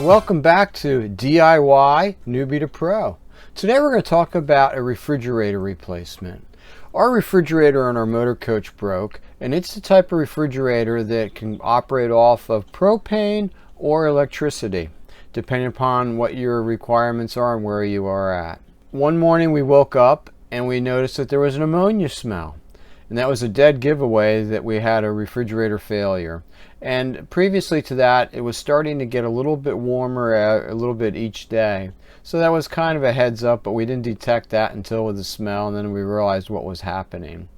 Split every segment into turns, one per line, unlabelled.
Welcome back to DIY Newbie to Pro. Today we're going to talk about a refrigerator replacement. Our refrigerator on our motor coach broke, and it's the type of refrigerator that can operate off of propane or electricity, depending upon what your requirements are and where you are at. One morning we woke up and we noticed that there was an ammonia smell. And that was a dead giveaway that we had a refrigerator failure. And previously to that, it was starting to get a little bit warmer a little bit each day. So that was kind of a heads up, but we didn't detect that until with the smell, and then we realized what was happening.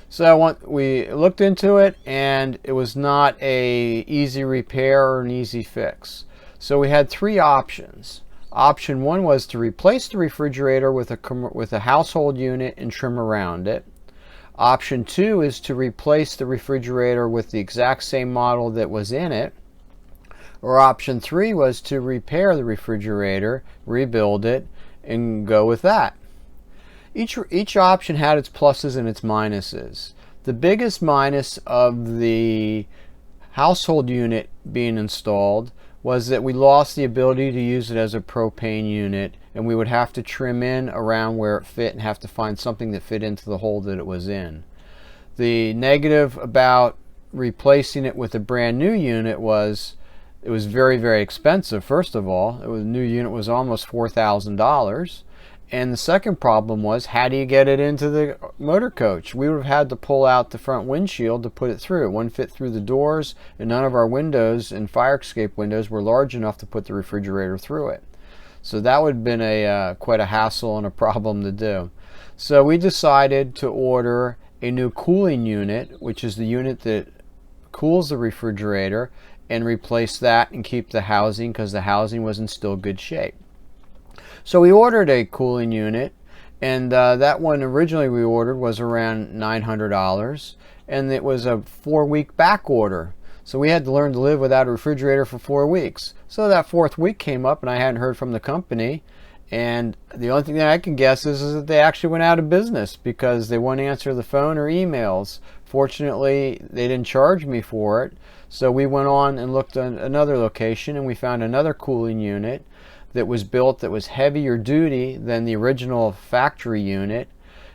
So we looked into it, and it was not a easy repair or an easy fix. So we had three options. Option one was to replace the refrigerator with a household unit and trim around it. Option two is to replace the refrigerator with the exact same model that was in it. Or option three was to repair the refrigerator, rebuild it, and go with that. Each option had its pluses and its minuses. The biggest minus of the household unit being installed was that we lost the ability to use it as a propane unit, and we would have to trim in around where it fit and have to find something that fit into the hole that it was in. The negative about replacing it with a brand new unit was it was very, very expensive. First of all, the new unit was almost $4,000. And the second problem was, how do you get it into the motor coach? We would have had to pull out the front windshield to put it through. It wouldn't fit through the doors, and none of our windows and fire escape windows were large enough to put the refrigerator through it. So that would have been quite a hassle and a problem to do. So we decided to order a new cooling unit, which is the unit that cools the refrigerator, and replace that and keep the housing, because the housing was in still good shape. So we ordered a cooling unit, and that one originally we ordered was around $900, and it was a 4-week back order. So we had to learn to live without a refrigerator for 4 weeks. So that 4th week came up and I hadn't heard from the company, and the only thing that I can guess is that they actually went out of business because they wouldn't answer the phone or emails. Fortunately, they didn't charge me for it, so we went on and looked at another location, and we found another cooling unit that was built that was heavier duty than the original factory unit.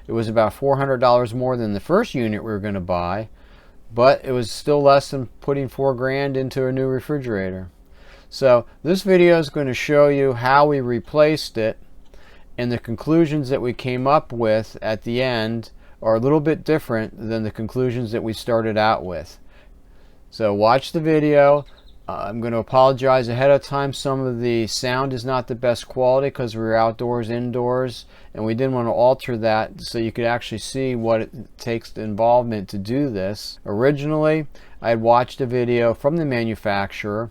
It was about $400 more than the first unit we were going to buy, but it was still less than putting $4 grand into a new refrigerator. So this video is going to show you how we replaced it, and the conclusions that we came up with at the end are a little bit different than the conclusions that we started out with. So watch the video. I'm going to apologize ahead of time. Some of the sound is not the best quality because we were outdoors, indoors, and we didn't want to alter that so you could actually see what it takes the involvement to do this. Originally, I had watched a video from the manufacturer,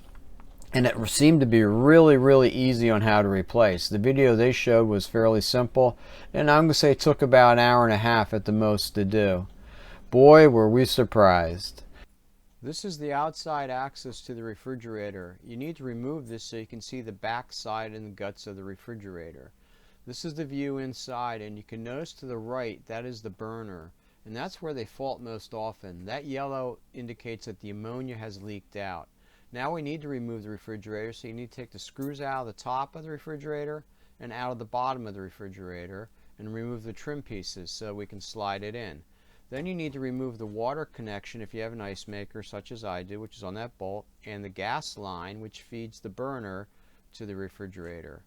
and it seemed to be really, really easy on how to replace. The video they showed was fairly simple, and I'm going to say it took about an hour and a half at the most to do. Boy, were we surprised. This is the outside access to the refrigerator. You need to remove this so you can see the back side and the guts of the refrigerator. This is the view inside, and you can notice to the right that is the burner, and that's where they fault most often. That yellow indicates that the ammonia has leaked out. Now we need to remove the refrigerator, so you need to take the screws out of the top of the refrigerator and out of the bottom of the refrigerator and remove the trim pieces so we can slide it in. Then you need to remove the water connection if you have an ice maker such as I do, which is on that bolt, and the gas line which feeds the burner to the refrigerator.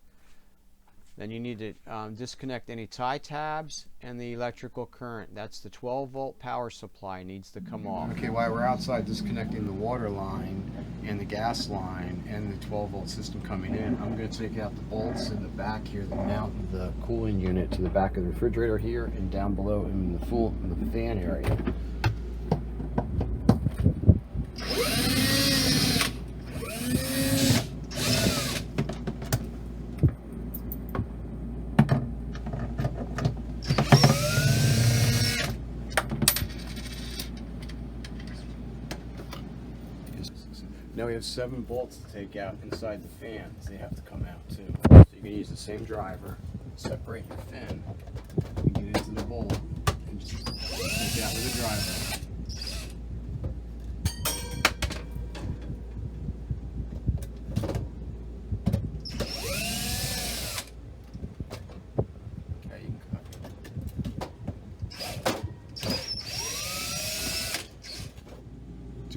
Then you need to disconnect any tie tabs and the electrical current. That's the 12-volt power supply needs to come off. Okay, while we're outside disconnecting the water line and the gas line and the 12-volt system coming in, I'm going to take out the bolts in the back here that mount the cooling unit to the back of the refrigerator here and down below in the fan area. Now we have 7 bolts to take out inside the fans. They have to come out too. So you can use the same driver, separate your fin, and get into the bolt, and just take out with the driver.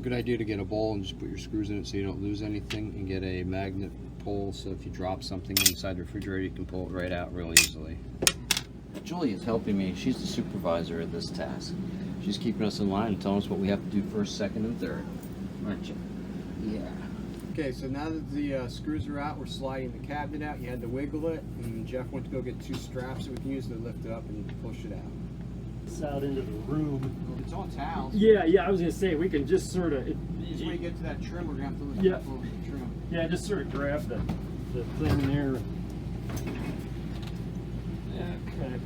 good idea to get a bowl and just put your screws in it so you don't lose anything, and get a magnet pull so if you drop something inside the refrigerator you can pull it right out real easily. Julie is helping me. She's the supervisor of this task. She's keeping us in line and telling us what we have to do first, second, and third. Aren't you? Yeah. Okay, so now that the screws are out, we're sliding the cabinet out. You had to wiggle it, and Jeff went to go get 2 straps that we can use to lift it up and push it out.
It's out into the room.
It's on towels.
Yeah, I was gonna say we can just sort of.
When you get to that trim, we're gonna have to lift up over the trim.
Yeah, just sort of grab the thing there. Okay,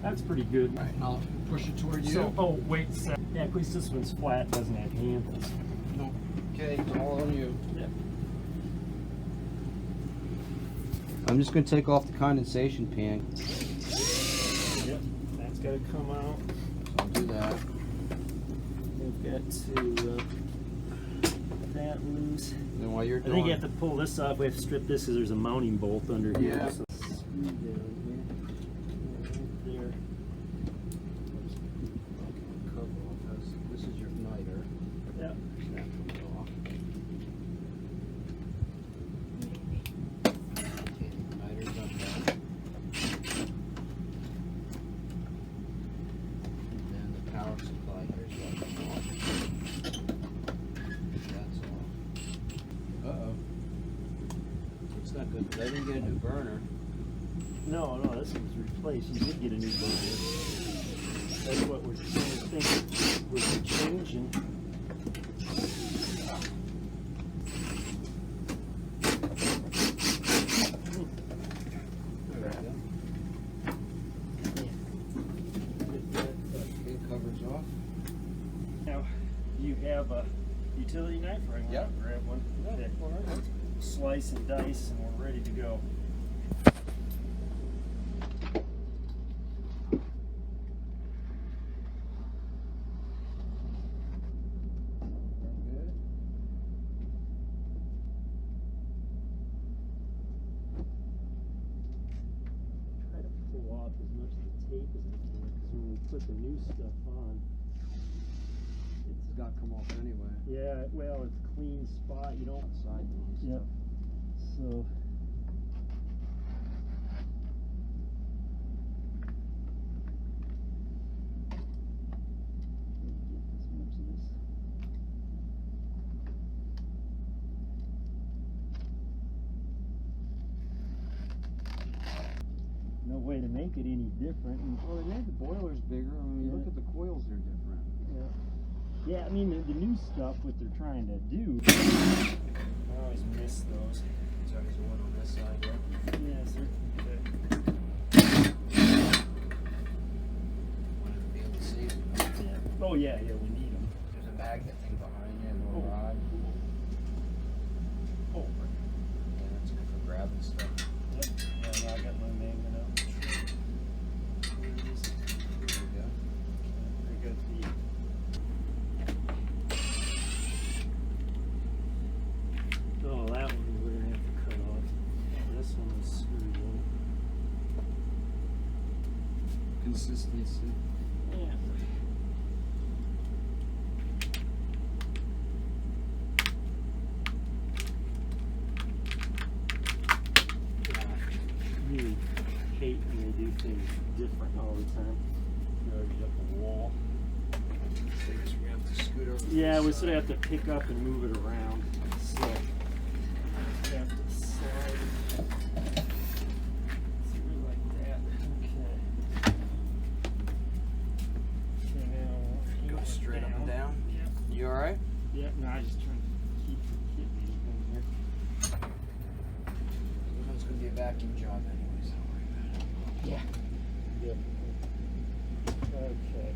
that's pretty good.
All right, I'll push it toward you.
So, oh wait a second. Yeah, at least this one's flat, doesn't have handles.
No. Okay, it's all on you.
Yeah.
I'm just going to take off the condensation pan.
Yep, that's got to come out.
So I'll do that.
We've got to that loose.
Then while you're doing,
I think you have to pull this off. We have to strip this because there's a mounting bolt under here.
Yeah.
So screw down here. Right there.
cover off this. This is your igniter.
Yeah.
That comes off. Okay, the igniter's up there. And then the power supply here's what comes off. That's off. Uh-oh. It's not good. I didn't get a new burner.
No, this one's replaced. You did get a new burner. That's what we're trying to think we're changing.
There we go. Get that big covers off.
Now, you have a utility knife, right?
Yep.
Grab one.
Okay.
All right. Slice and dice, and we're ready to go. Try to pull off as much of the tape as I can, because when we put the new stuff on,
It's got to come off anyway.
yeah, well, it's a clean spot. You don't.
Side ones.
Yep. So. Get as much of this. No way to make it any different.
Well, they made the boilers bigger. I mean,
Yeah.
look at the coils; they're different.
Yeah, I mean the new stuff, what they're trying to do. I always miss those.
So there's one on this side, yeah.
Yeah, sir.
Wanted to be able to see.
Yeah. Oh yeah, we need them.
There's a magnet thing behind you, and a rod.
Oh.
Yeah, that's good for grabbing stuff.
Yep. Yeah, now I got my magnet out.
There we go.
I got the. Oh, that one we're gonna have to cut off. This one is screwed in.
Consistency.
Yeah. Really hate when they do things different all the time. You know, you have the wall.
So I guess we have to scoot over. to
Yeah,
this
we
side.
sort of have to pick up and move it around. So we have to slide it through like that. Okay. Okay, now
Go straight up and down.
Yep.
You all right?
Yep. No, I just trying to keep anything here.
It's going to be a vacuum job anyways. Don't worry about it.
Yeah. Yep. Okay.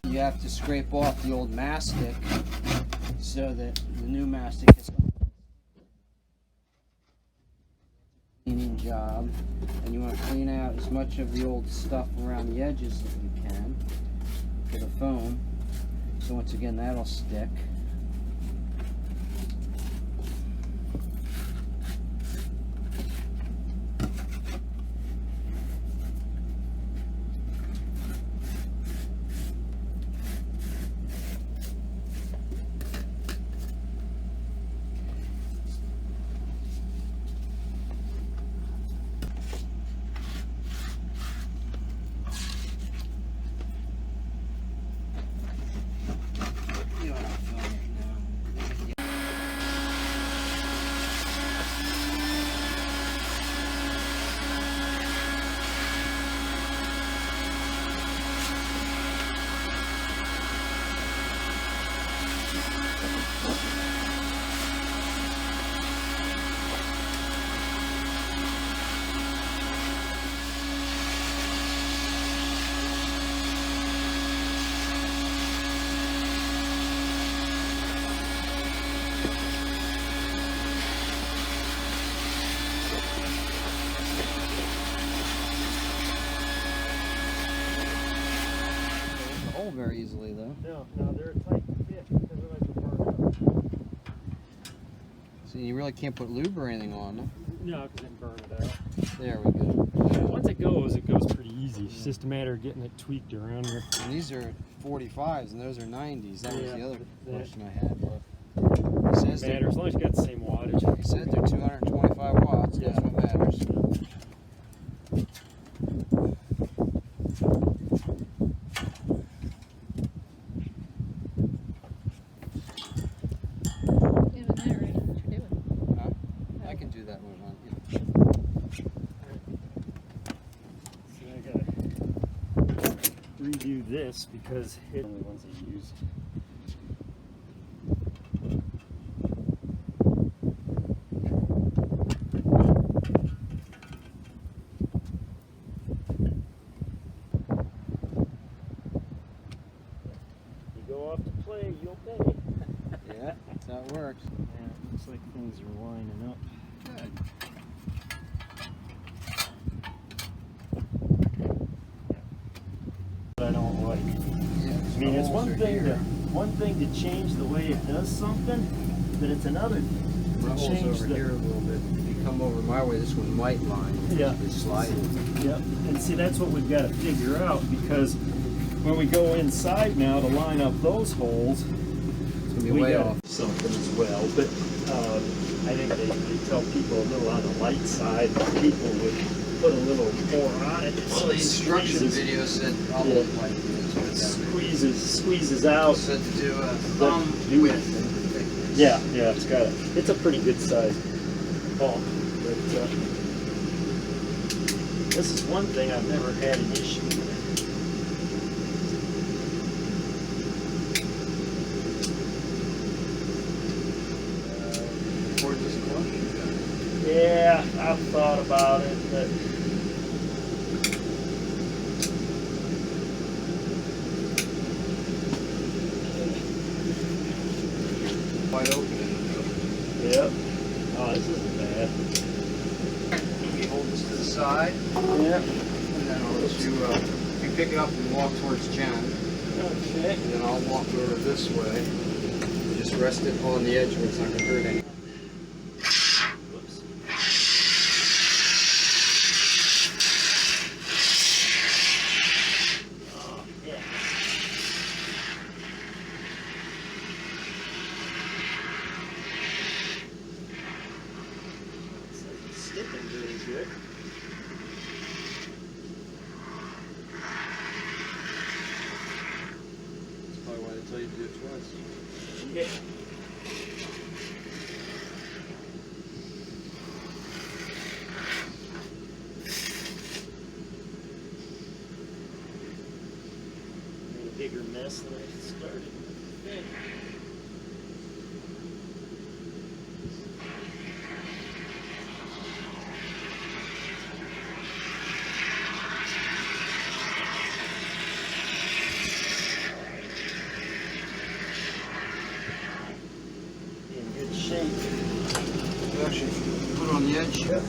You have to scrape off the old mastic so that the new mastic is cleaning
cleaning job, and you want to clean out as much of the old stuff around the edges that you can for the foam. So once again, that'll stick. Very easily though.
No, they're a tight fit. Otherwise they'll burn up.
So you really can't put lube or anything on them.
No, because it burn it out.
There we go.
Once it goes pretty easy. It's just a matter of getting it tweaked around here.
And these are 45s and those are 90s. That was the other question I had.
It says matter as long as you got the same wattage.
He said they're 225 watts. That's what matters. I can do that one. Yeah.
So I gotta redo this because it's the only ones I use. You go off to play, you'll pay.
Yeah, that's how it works.
Yeah, it looks like things are lining up.
Good.
I don't like.
Yeah,
I mean, it's one thing to change the way it does something, but it's another
My
to
hole's
change
over
the.
here a little bit. If you come over my way, this one might line.
Yeah.
It's sliding.
Yep. And see, that's what we've got to figure out because when we go inside now to line up those holes,
It's gonna be
we
way
got
off.
something as well. But I think they tell people a little on the light side. People would put a little more on it.
Well, the instruction video said probably like this.
Squeezes out.
Said to do a thumb width and thickness.
Yeah, it's a pretty good size ball. But this is one thing I've never had an issue with. Yeah, I've thought about it, but
Wide open.
yep. Oh, this isn't bad.
You hold this to the side,
Yeah.
and then I'll let you pick it up and walk towards Jen.
Okay.
And then I'll walk over this way. Just rest it on the edge where it's not going to hurt anything.
Whoops. Oh, yeah. It's sticking really good.
That's probably why they tell you to do it twice.
Yeah. Made a bigger mess than I started. Okay. In good shape.
You actually put it on the edge.
Yep.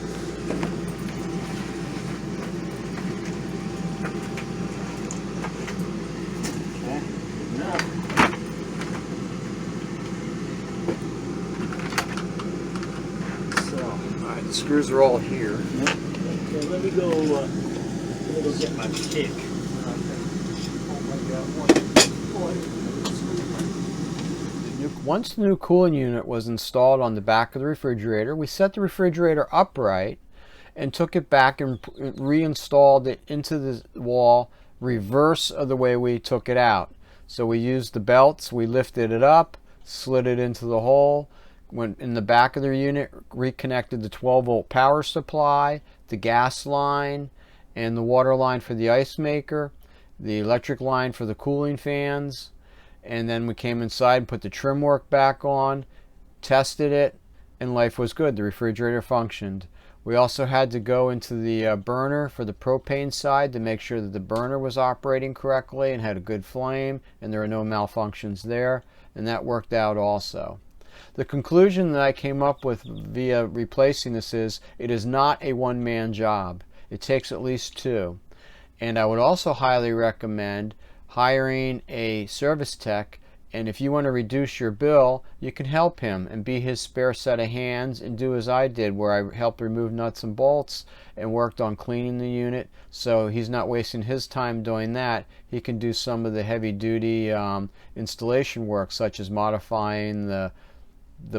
The screws are all here.
Okay, let me go get my pick.
Once the new cooling unit was installed on the back of the refrigerator, we set the refrigerator upright and took it back and reinstalled it into the wall, reverse of the way we took it out. So we used the belts, we lifted it up, slid it into the hole, went in the back of the unit, reconnected the 12-volt power supply, the gas line, and the water line for the ice maker, the electric line for the cooling fans, and then we came inside and put the trim work back on, tested it, and life was good. The refrigerator functioned. We also had to go into the burner for the propane side to make sure that the burner was operating correctly and had a good flame and there were no malfunctions there, and that worked out also. The conclusion that I came up with via replacing this is it is not a one-man job. It takes at least two. And I would also highly recommend hiring a service tech, and if you want to reduce your bill, you can help him and be his spare set of hands and do as I did, where I helped remove nuts and bolts and worked on cleaning the unit, so he's not wasting his time doing that. He can do some of the heavy duty installation work, such as modifying the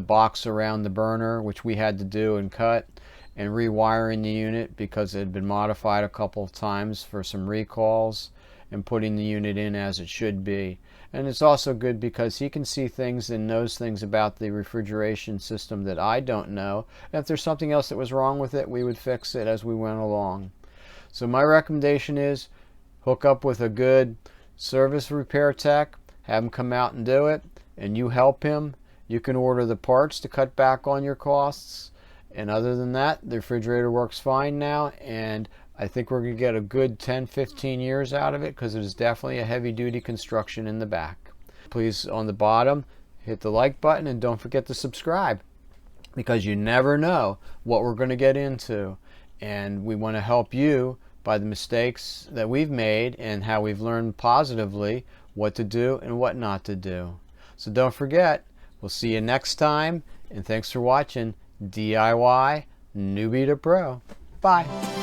box around the burner, which we had to do and cut, and rewiring the unit because it had been modified a couple of times for some recalls, and putting the unit in as it should be. And it's also good because he can see things and knows things about the refrigeration system that I don't know. And if there's something else that was wrong with it, we would fix it as we went along. So my recommendation is hook up with a good service repair tech, have him come out and do it, and you help him. You can order the parts to cut back on your costs. And other than that, the refrigerator works fine now, and I think we're going to get a good 10-15 years out of it because it is definitely a heavy-duty construction in the back. Please, on the bottom, hit the like button and don't forget to subscribe, because you never know what we're going to get into. And we want to help you by the mistakes that we've made and how we've learned positively what to do and what not to do. So don't forget, we'll see you next time, and thanks for watching DIY Newbie to Pro. Bye.